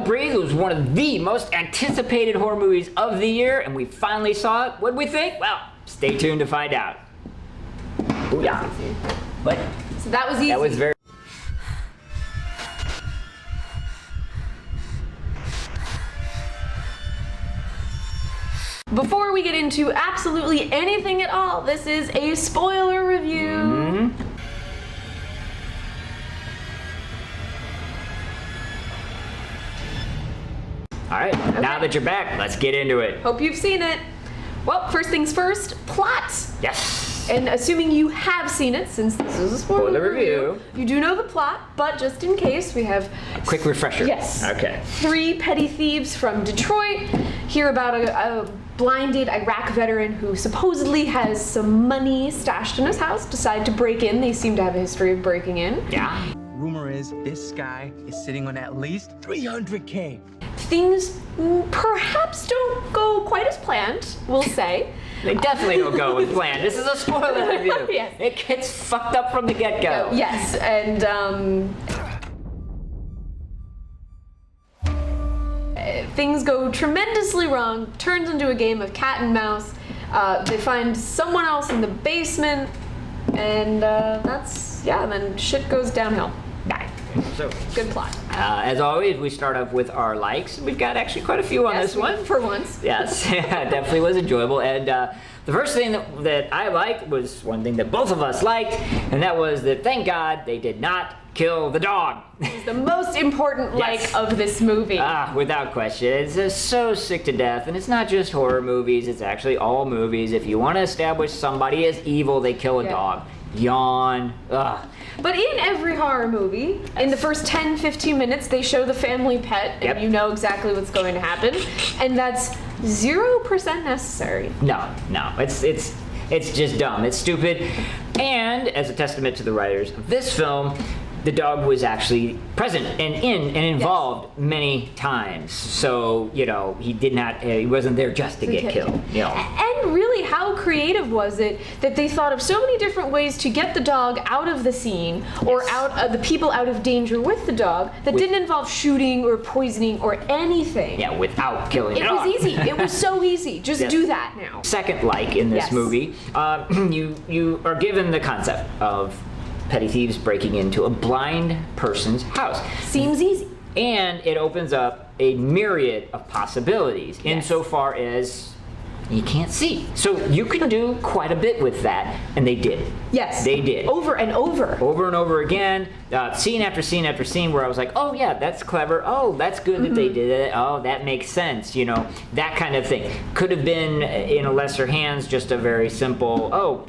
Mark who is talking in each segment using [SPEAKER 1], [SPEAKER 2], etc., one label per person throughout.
[SPEAKER 1] Breathe was one of the most anticipated horror movies of the year, and we finally saw it. What did we think? Well, stay tuned to find out. Ooh, yeah. What?
[SPEAKER 2] So that was easy.
[SPEAKER 1] That was very...
[SPEAKER 2] Before we get into absolutely anything at all, this is a spoiler review.
[SPEAKER 1] All right, now that you're back, let's get into it.
[SPEAKER 2] Hope you've seen it. Well, first things first, plot.
[SPEAKER 1] Yes.
[SPEAKER 2] And assuming you have seen it, since this is a spoiler review, you do know the plot, but just in case, we have...
[SPEAKER 1] A quick refresher.
[SPEAKER 2] Yes.
[SPEAKER 1] Okay.
[SPEAKER 2] 3 petty thieves from Detroit hear about a blinded Iraq veteran who supposedly has some money stashed in his house, decide to break in. They seem to have a history of breaking in.
[SPEAKER 1] Yeah.
[SPEAKER 3] Rumor is this guy is sitting on at least $300K.
[SPEAKER 2] Things perhaps don't go quite as planned, we'll say.
[SPEAKER 1] They definitely don't go with plan. This is a spoiler review.
[SPEAKER 2] Yes.
[SPEAKER 1] It gets fucked up from the get-go.
[SPEAKER 2] Yes, and things go tremendously wrong, turns into a game of cat and mouse. They find someone else in the basement, and then shit goes downhill.
[SPEAKER 1] So,
[SPEAKER 2] good plot.
[SPEAKER 1] As always, we start off with our likes. We've got actually quite a few on this one.
[SPEAKER 2] For once.
[SPEAKER 1] Yes, definitely was enjoyable. And the first thing that I liked was one thing that both of us liked, and that was that, thank God, they did not kill the dog.
[SPEAKER 2] It's the most important like of this movie.
[SPEAKER 1] Without question. It's just so sick to death, and it's not just horror movies, it's actually all movies. If you want to establish somebody as evil, they kill a dog. Yawn. Ugh.
[SPEAKER 2] But in every horror movie, in the first 10-15 minutes, they show the family pet, and you know exactly what's going to happen, and that's 0% necessary.
[SPEAKER 1] No, it's just dumb. It's stupid. And as a testament to the writers of this film, the dog was actually present and in and involved many times. So, you know, he wasn't there just to get killed, you know.
[SPEAKER 2] And really, how creative was it that they thought of so many different ways to get the dog out of the scene or the people out of danger with the dog that didn't involve shooting or poisoning or anything.
[SPEAKER 1] Yeah, without killing the dog.
[SPEAKER 2] It was easy. It was so easy. Just do that now.
[SPEAKER 1] Second like in this movie, you are given the concept of petty thieves breaking into a blind person's house.
[SPEAKER 2] Seems easy.
[SPEAKER 1] And it opens up a myriad of possibilities insofar as you can't see. So you can do quite a bit with that, and they did.
[SPEAKER 2] Yes.
[SPEAKER 1] They did.
[SPEAKER 2] Over and over.
[SPEAKER 1] Over and over again, scene after scene after scene where I was like, oh yeah, that's clever. Oh, that's good that they did it. Oh, that makes sense, you know, that kind of thing. Could have been, in a lesser hands, just a very simple,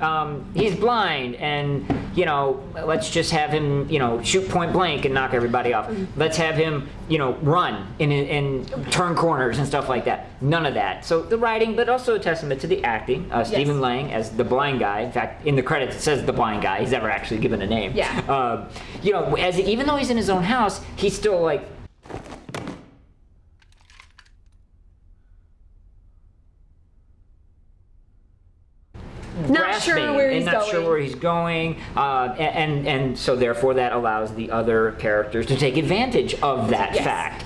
[SPEAKER 1] he's blind, and, you know, let's just have him, you know, shoot point blank and knock everybody off. Let's have him, you know, run and turn corners and stuff like that. None of that. So the writing, but also a testament to the acting. Stephen Lang as the blind guy. In fact, in the credits it says the blind guy. He's never actually given a name.
[SPEAKER 2] Yeah.
[SPEAKER 1] You know, even though he's in his own house, he's still like
[SPEAKER 2] not sure where he's
[SPEAKER 1] going, and so therefore that allows the other characters to take advantage of that fact.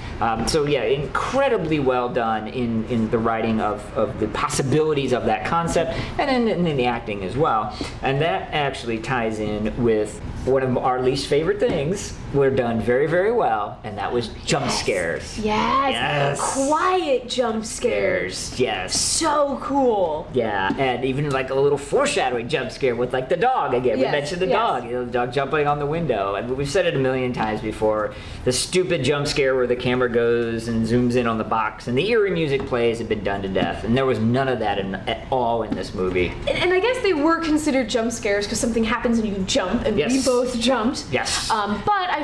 [SPEAKER 1] So yeah, incredibly well done in the writing of the possibilities of that concept, and in the acting as well. And that actually ties in with one of our least favorite things. Were done very, very well, and that was jump scares.
[SPEAKER 2] Yes. Quiet jump scares.
[SPEAKER 1] Yes.
[SPEAKER 2] So cool.
[SPEAKER 1] Yeah, and even like a little foreshadowing jump scare with like the dog again. We mentioned the dog, you know, the dog jumping on the window. And we've said it a million times before. The stupid jump scare where the camera goes and zooms in on the box and the eerie music plays had been done to death, and there was none of that at all in this movie.
[SPEAKER 2] And I guess they were considered jump scares because something happens and you jump, and we both jumped.
[SPEAKER 1] Yes.
[SPEAKER 2] But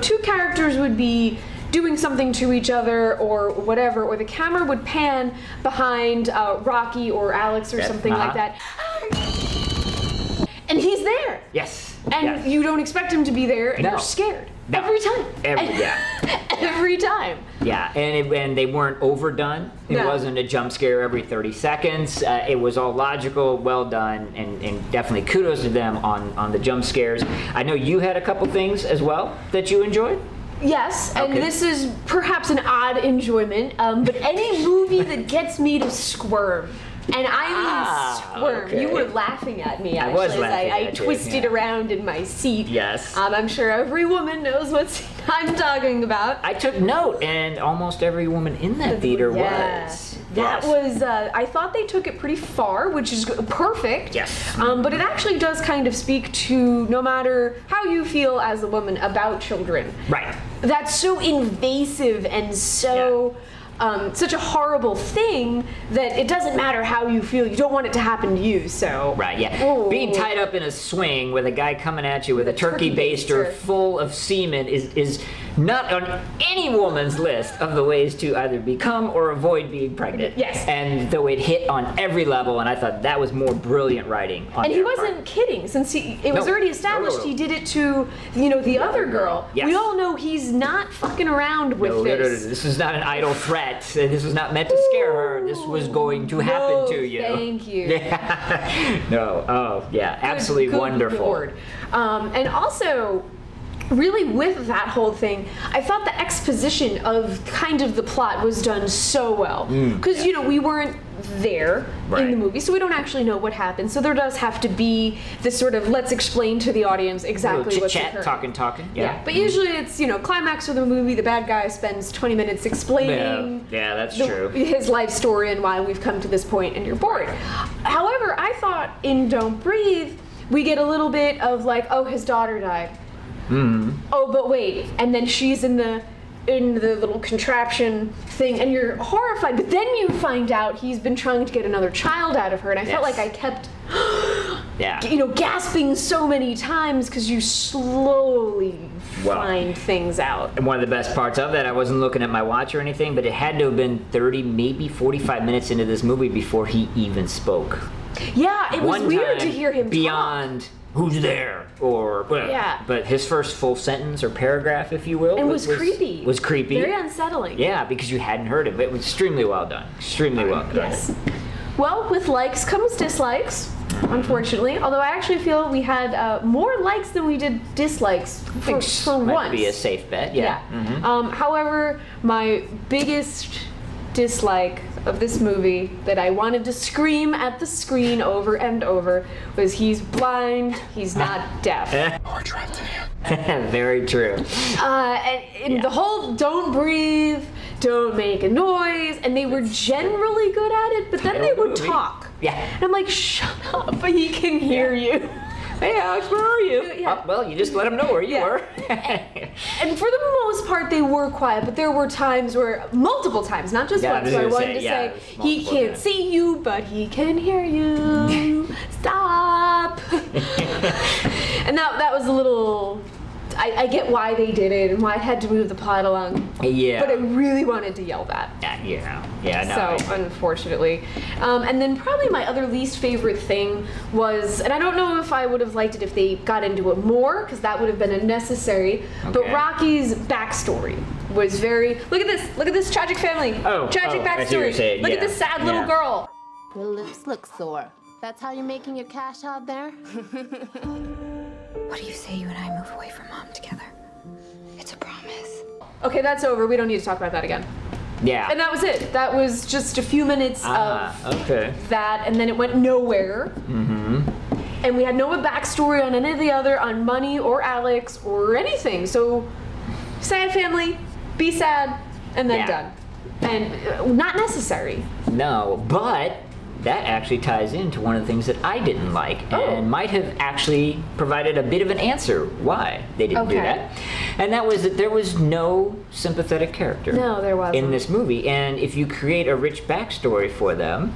[SPEAKER 2] two characters would be doing something to each other or whatever, or the camera would pan behind Rocky or Alex or something like that, and he's there.
[SPEAKER 1] Yes.
[SPEAKER 2] And you don't expect him to be there, and you're scared.
[SPEAKER 1] No.
[SPEAKER 2] Every time. Every time.
[SPEAKER 1] Yeah, and they weren't overdone. It wasn't a jump scare every 30 seconds. It was all logical, well done, and definitely kudos to them on the jump scares. I know you had a couple things as well that you enjoyed.
[SPEAKER 2] Yes, and
[SPEAKER 1] Okay.
[SPEAKER 2] this is perhaps an odd enjoyment, but any movie that gets me to squirm. And I mean squirm.
[SPEAKER 1] okay.
[SPEAKER 2] You were laughing at me,
[SPEAKER 1] I
[SPEAKER 2] actually,
[SPEAKER 1] was
[SPEAKER 2] as
[SPEAKER 1] laughing
[SPEAKER 2] I
[SPEAKER 1] at you,
[SPEAKER 2] twisted
[SPEAKER 1] yeah.
[SPEAKER 2] around in my seat.
[SPEAKER 1] Yes.
[SPEAKER 2] I'm sure every woman knows what scene I'm talking about.
[SPEAKER 1] I took note, and almost every woman in that theater
[SPEAKER 2] Yeah.
[SPEAKER 1] was.
[SPEAKER 2] That
[SPEAKER 1] Yes.
[SPEAKER 2] was, I thought they took it pretty far, which is perfect.
[SPEAKER 1] Yes.
[SPEAKER 2] But it actually does kind of speak to no matter how you feel as a woman about children.
[SPEAKER 1] Right.
[SPEAKER 2] That's so invasive and so such a horrible thing that it doesn't matter how you feel. You don't want it to happen to you. So
[SPEAKER 1] Right, yeah.
[SPEAKER 2] Ooh.
[SPEAKER 1] Being tied up in a swing with a guy coming at you with a turkey
[SPEAKER 2] turkey
[SPEAKER 1] baster
[SPEAKER 2] baster.
[SPEAKER 1] full of semen is not on any woman's list of the ways to either become or avoid being pregnant.
[SPEAKER 2] Yes.
[SPEAKER 1] And though it hit on every level, and I thought that was more brilliant writing on
[SPEAKER 2] And he
[SPEAKER 1] their part.
[SPEAKER 2] wasn't kidding, since it was
[SPEAKER 1] No.
[SPEAKER 2] already established
[SPEAKER 1] No.
[SPEAKER 2] he did it to, the other girl.
[SPEAKER 1] Yes.
[SPEAKER 2] We all know he's not fucking around with
[SPEAKER 1] No,
[SPEAKER 2] this.
[SPEAKER 1] this is not an idle threat. This was not meant to scare her. This was going to happen
[SPEAKER 2] No,
[SPEAKER 1] to you.
[SPEAKER 2] Thank you.
[SPEAKER 1] No, oh, yeah, absolutely
[SPEAKER 2] Good
[SPEAKER 1] wonderful.
[SPEAKER 2] Lord. And also, really with that whole thing, I thought the exposition of kind of the plot was done so well. Because, we weren't there in
[SPEAKER 1] Right.
[SPEAKER 2] the movie, so we don't actually know what happened. So there does have to be this sort of, let's explain to the audience exactly what's
[SPEAKER 1] Chit-chat,
[SPEAKER 2] occurring.
[SPEAKER 1] talking.
[SPEAKER 2] Yeah, but usually it's, climax of the movie, the bad guy spends 20 minutes explaining
[SPEAKER 1] Yeah, that's true.
[SPEAKER 2] his life story and why we've come to this point and you're bored. However, I thought in Don't Breathe, we get a little bit of like, oh, his daughter died. Oh, but wait, and then she's in the little contraption thing, and you're horrified. But then you find out he's been trying to get another child out of her, and I felt
[SPEAKER 1] Yes.
[SPEAKER 2] like I kept,
[SPEAKER 1] Yeah.
[SPEAKER 2] gasping so many times because you slowly
[SPEAKER 1] Well.
[SPEAKER 2] find things out.
[SPEAKER 1] And one of the best parts of that, I wasn't looking at my watch or anything, but it had to have been 30, maybe 45 minutes into this movie before he even spoke.
[SPEAKER 2] Yeah, it was
[SPEAKER 1] One
[SPEAKER 2] weird to
[SPEAKER 1] time
[SPEAKER 2] hear him talk.
[SPEAKER 1] beyond who's there or well,
[SPEAKER 2] Yeah.
[SPEAKER 1] but his first full sentence or paragraph, if you will,
[SPEAKER 2] And was creepy.
[SPEAKER 1] Was creepy.
[SPEAKER 2] Very unsettling.
[SPEAKER 1] Yeah, because you hadn't heard it. It was extremely well done. Extremely well done.
[SPEAKER 2] Yes. Well, with likes comes dislikes, unfortunately. Although I actually feel we had more likes than we did dislikes for
[SPEAKER 1] Might
[SPEAKER 2] once.
[SPEAKER 1] be a safe bet. Yeah. Mm-hmm.
[SPEAKER 2] However, my biggest dislike of this movie that I wanted to scream at the screen over and over was he's blind, he's not deaf.
[SPEAKER 3] We're trapped in here.
[SPEAKER 1] Very true.
[SPEAKER 2] And the whole don't breathe, don't make a noise, and they were generally good at it, but then they would
[SPEAKER 1] Movie.
[SPEAKER 2] talk.
[SPEAKER 1] Yeah.
[SPEAKER 2] And I'm like, shut up, he can hear you.
[SPEAKER 1] Hey, Alex, where are you?
[SPEAKER 2] Yeah.
[SPEAKER 1] Oh, well, you just let him know where you
[SPEAKER 2] Yeah.
[SPEAKER 1] were.
[SPEAKER 2] And for the most part, they were quiet, but there were times where, multiple times, not just
[SPEAKER 1] Yeah, I
[SPEAKER 2] once,
[SPEAKER 1] was
[SPEAKER 2] where I
[SPEAKER 1] gonna
[SPEAKER 2] wanted
[SPEAKER 1] say,
[SPEAKER 2] to
[SPEAKER 1] yeah,
[SPEAKER 2] say,
[SPEAKER 1] it was
[SPEAKER 2] he
[SPEAKER 1] multiple
[SPEAKER 2] can't
[SPEAKER 1] times.
[SPEAKER 2] see you, but he can hear you. Stop. And that was a little, I get why they did it and why it had to move the plot along.
[SPEAKER 1] Yeah.
[SPEAKER 2] But I really wanted to yell that.
[SPEAKER 1] Yeah, no.
[SPEAKER 2] So, unfortunately. And then probably my other least favorite thing was, and I don't know if I would have liked it if they got into it more, because that would have been unnecessary, but
[SPEAKER 1] Okay.
[SPEAKER 2] Rocky's backstory was very, look at this tragic family. Tragic
[SPEAKER 1] I see what you're
[SPEAKER 2] backstory.
[SPEAKER 1] saying,
[SPEAKER 2] Look at
[SPEAKER 1] yeah,
[SPEAKER 2] this sad little
[SPEAKER 1] yeah.
[SPEAKER 2] girl.
[SPEAKER 4] Your lips look sore. That's how you're making your cash out there?
[SPEAKER 5] What do you say you and I move away from Mom together? It's a promise.
[SPEAKER 2] Okay, that's over. We don't need to talk about that again.
[SPEAKER 1] Yeah.
[SPEAKER 2] And that was it. That was just a few minutes of
[SPEAKER 1] Okay.
[SPEAKER 2] that, and then it went nowhere. And we had no backstory on any of the other, on Money or Alex or anything. So, sad family, be sad, and then
[SPEAKER 1] Yeah.
[SPEAKER 2] done. And not necessary.
[SPEAKER 1] No, but that actually ties into one of the things that I didn't like
[SPEAKER 2] Oh.
[SPEAKER 1] and might have actually provided a bit of an answer why they didn't do
[SPEAKER 2] Okay.
[SPEAKER 1] that. And that was that there was no sympathetic character
[SPEAKER 2] No, there wasn't.
[SPEAKER 1] in this movie. And if you create a rich backstory for them,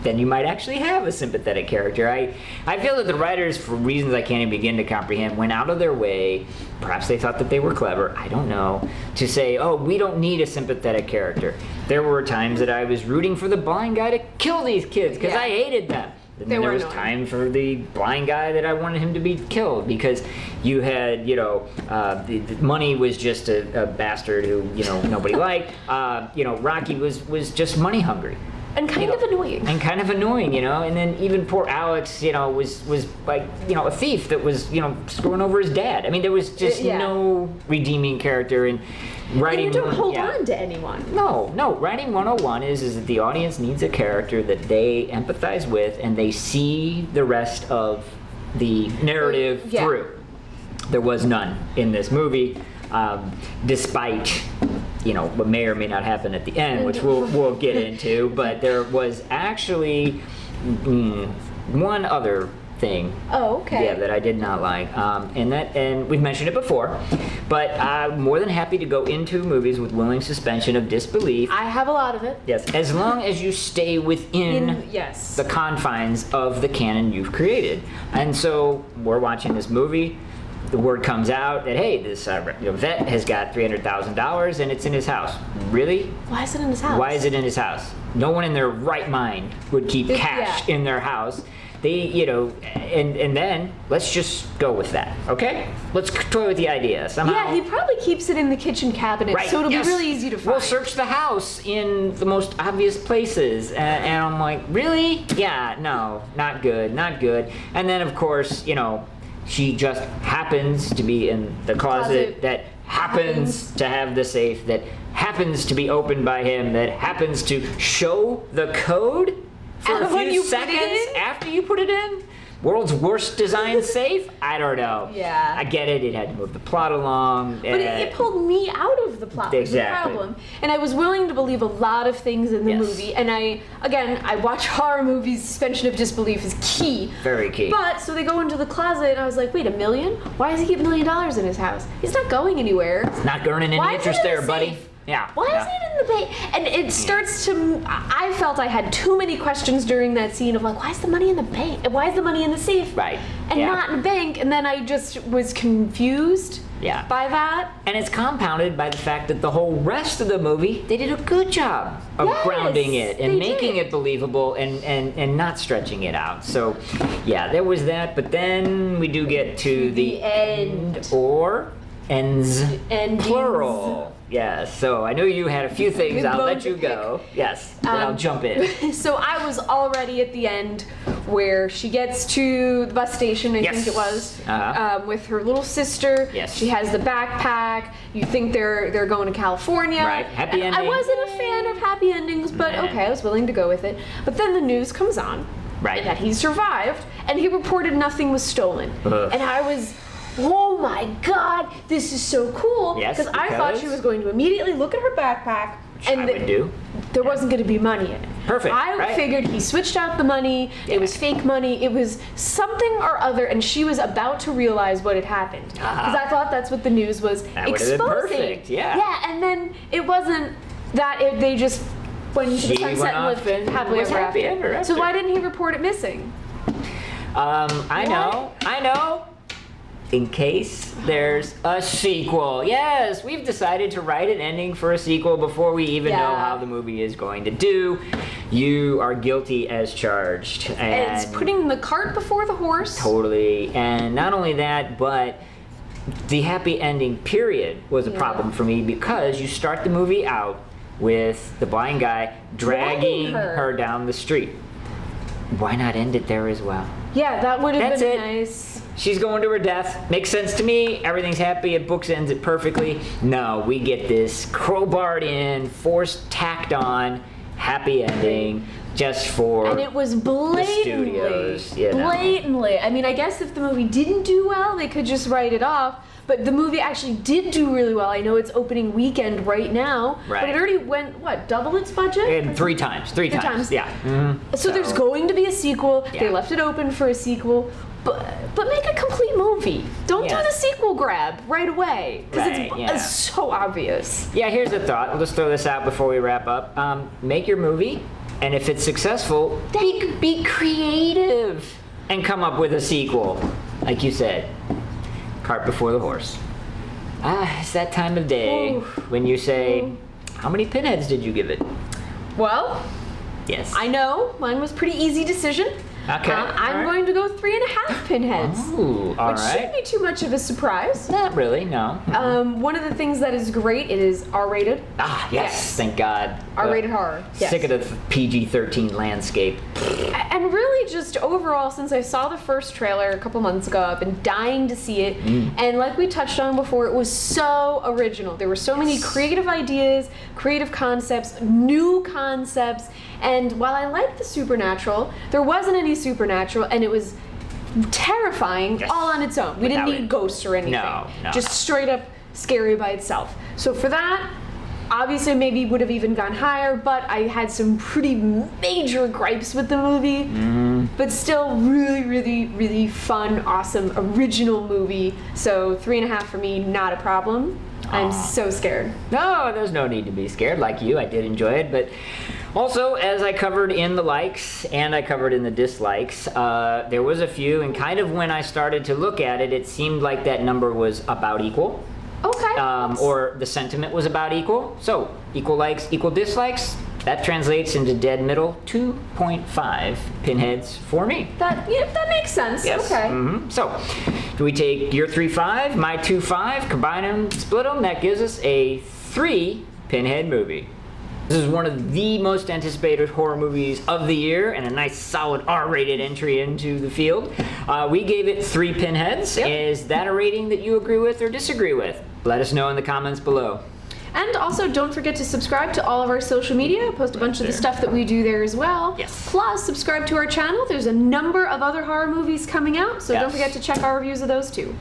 [SPEAKER 1] then you might actually have a sympathetic character. I feel that the writers, for reasons I can't even begin to comprehend, went out of their way, perhaps they thought that they were clever, I don't know, to say, oh, we don't need a sympathetic character. There were times that I was rooting for the blind guy to kill these kids because
[SPEAKER 2] Yeah.
[SPEAKER 1] I hated them. And
[SPEAKER 2] They
[SPEAKER 1] then there
[SPEAKER 2] were
[SPEAKER 1] was
[SPEAKER 2] annoying.
[SPEAKER 1] time for the blind guy that I wanted him to be killed because you had, the Money was just a bastard who, nobody liked. Rocky was just money hungry.
[SPEAKER 2] And kind of annoying.
[SPEAKER 1] And kind of annoying, you know. And then even poor Alex, you know, was like, you know, a thief that was, you know, screwing over his dad. I mean, there was just no redeeming character in writing.
[SPEAKER 2] And you don't hold on to anyone.
[SPEAKER 1] No. Writing 101 is that the audience needs a character that they empathize with and they see the rest of the narrative through. There was none in this movie, despite, you know, what may or may not happen at the end, which we'll get into. But there was actually one other thing.
[SPEAKER 2] Oh, okay.
[SPEAKER 1] Yeah, that I did not like, and we've mentioned it before, but I'm more than happy to go into movies with willing suspension of disbelief.
[SPEAKER 2] I have a lot of it.
[SPEAKER 1] Yes, as long as you stay within the confines of the canon you've created. And so we're watching this movie. The word comes out that, hey, this vet has got $300,000 and it's in his house. Really?
[SPEAKER 2] Why is it in his house?
[SPEAKER 1] Why is it in his house? No one in their right mind would keep cash in their house. They, you know, and then let's just go with that, okay? Let's toy with the idea somehow.
[SPEAKER 2] Yeah, he probably keeps it in the kitchen cabinet, so it'll be really easy to find.
[SPEAKER 1] We'll search the house in the most obvious places, and I'm like, really? Yeah, no, not good, not good. And then, of course, you know, she just happens to be in the closet that happens to have the safe, that happens to be opened by him, that happens to show the code for a few seconds after you put it in. World's worst design safe? I don't know.
[SPEAKER 2] Yeah.
[SPEAKER 1] I get it. It had to move the plot along.
[SPEAKER 2] But it pulled me out of the plot.
[SPEAKER 1] Exactly.
[SPEAKER 2] Was the problem. And I was willing to believe a lot of things in the movie. And I watch horror movies. Suspension of disbelief is key.
[SPEAKER 1] Very key.
[SPEAKER 2] But so they go into the closet, and I was like, wait, $1 million? Why does he get $1 million in his house? He's not going anywhere.
[SPEAKER 1] It's not earning any interest there, buddy. Yeah.
[SPEAKER 2] Why is it in the bank? And it starts to. I felt I had too many questions during that scene of like, why is the money in the bank? Why is the money in the safe?
[SPEAKER 1] Right.
[SPEAKER 2] And not in the bank. And then I just was confused. By that.
[SPEAKER 1] And it's compounded by the fact that the whole rest of the movie, they did a good job of grounding it and making it believable and not stretching it out. So, yeah, there was that. But then we do get to the end or ends plural. Yes, so I know you had a few things. I'll let you go. Yes, then I'll jump in.
[SPEAKER 2] So I was already at the end where she gets to the bus station, I think it was, with her little sister.
[SPEAKER 1] Yes.
[SPEAKER 2] She has the backpack. You think they're going to California.
[SPEAKER 1] Right, happy ending.
[SPEAKER 2] I wasn't a fan of happy endings, but okay, I was willing to go with it. But then the news comes on that he survived, and he reported nothing was stolen. And I was... oh my God, this is so cool.
[SPEAKER 1] Yes,
[SPEAKER 2] because I thought she was going to immediately look at her backpack and there wasn't going to be money in it.
[SPEAKER 1] Perfect.
[SPEAKER 2] I figured he switched out the money, it was fake money, it was something or other, and she was about to realize what had happened. Because I thought that's what the news was
[SPEAKER 1] that
[SPEAKER 2] exposing.
[SPEAKER 1] Been perfect.
[SPEAKER 2] Yeah, and then it wasn't that they just went into the sunset and lived happily ever after. So why didn't he report it missing?
[SPEAKER 1] I know. In case there's a sequel. Yes, we've decided to write an ending for a sequel before we even know how the movie is going to do. You are guilty as charged. And
[SPEAKER 2] it's putting the cart before the horse.
[SPEAKER 1] Totally. And not only that, but the happy ending period was a problem for me because you start the movie out with the blind guy dragging her down the street. Why not end it there as well?
[SPEAKER 2] Yeah, that would have been nice.
[SPEAKER 1] She's going to her death. Makes sense to me. Everything's happy. It bookends it perfectly. No, we get this crowbarred in, forced, tacked on, happy ending just for
[SPEAKER 2] and it was blatantly,
[SPEAKER 1] the studios. You know.
[SPEAKER 2] Blatantly. I mean, I guess if the movie didn't do well, they could just write it off. But the movie actually did do really well. I know it's opening weekend right now, but it already went, double its budget?
[SPEAKER 1] And three times. Three times. Yeah.
[SPEAKER 2] Mm-hmm. So there's going to be a sequel. Yeah. They left it open for a sequel. But make a complete movie. Don't do the sequel grab right away. Because it's so obvious.
[SPEAKER 1] Yeah, here's a thought. Let's throw this out before we wrap up. Make your movie, and if it's successful, be creative and come up with a sequel. Like you said, cart before the horse. It's that time of day when you say, how many pinheads did you give it?
[SPEAKER 2] Well,
[SPEAKER 1] yes,
[SPEAKER 2] I know. Mine was pretty easy decision.
[SPEAKER 1] Okay.
[SPEAKER 2] I'm
[SPEAKER 1] All right.
[SPEAKER 2] going to go 3.5 pinheads.
[SPEAKER 1] Ooh, all
[SPEAKER 2] which
[SPEAKER 1] right.
[SPEAKER 2] shouldn't be too much of a surprise.
[SPEAKER 1] Not really, no.
[SPEAKER 2] One of the things that is great, it is R-rated.
[SPEAKER 1] Ah, yes, thank God.
[SPEAKER 2] R-rated horror. Yes.
[SPEAKER 1] Sick of the PG-13 landscape.
[SPEAKER 2] And really just overall, since I saw the first trailer a couple months ago, I've been dying to see it. And like we touched on before, it was so original. There were so many creative ideas, creative concepts, new concepts. And while I liked the supernatural, there wasn't any supernatural, and it was terrifying all on its own. We didn't
[SPEAKER 1] Without
[SPEAKER 2] need
[SPEAKER 1] it.
[SPEAKER 2] ghosts or anything.
[SPEAKER 1] No.
[SPEAKER 2] Just straight up scary by itself. So for that, obviously maybe would have even gone higher, but I had some pretty major gripes with the movie. But still really, really, really fun, awesome, original movie. So 3.5 for me, not a problem. I'm so scared.
[SPEAKER 1] No, there's no need to be scared. Like you, I did enjoy it, but also, as I covered in the likes and I covered in the dislikes, there was a few, and kind of when I started to look at it, it seemed like that number was about equal.
[SPEAKER 2] Okay.
[SPEAKER 1] Or the sentiment was about equal. So, equal likes, equal dislikes. That translates into dead middle, 2.5 pinheads for me.
[SPEAKER 2] That makes sense.
[SPEAKER 1] Yes.
[SPEAKER 2] Okay.
[SPEAKER 1] So, do we take your 3.5, my 2.5, combine them, split them? That gives us a 3 pinhead movie. This is one of the most anticipated horror movies of the year, and a nice solid R-rated entry into the field. We gave it 3 pinheads.
[SPEAKER 2] Yep.
[SPEAKER 1] Is that a rating that you agree with or disagree with? Let us know in the comments below.
[SPEAKER 2] And also, don't forget to subscribe to all of our social media. Post a bunch of the stuff that we do there as well.
[SPEAKER 1] Yes.
[SPEAKER 2] Plus, subscribe to our channel. There's a number of other horror movies coming out, so don't
[SPEAKER 1] Yes.
[SPEAKER 2] forget to check our reviews of those too.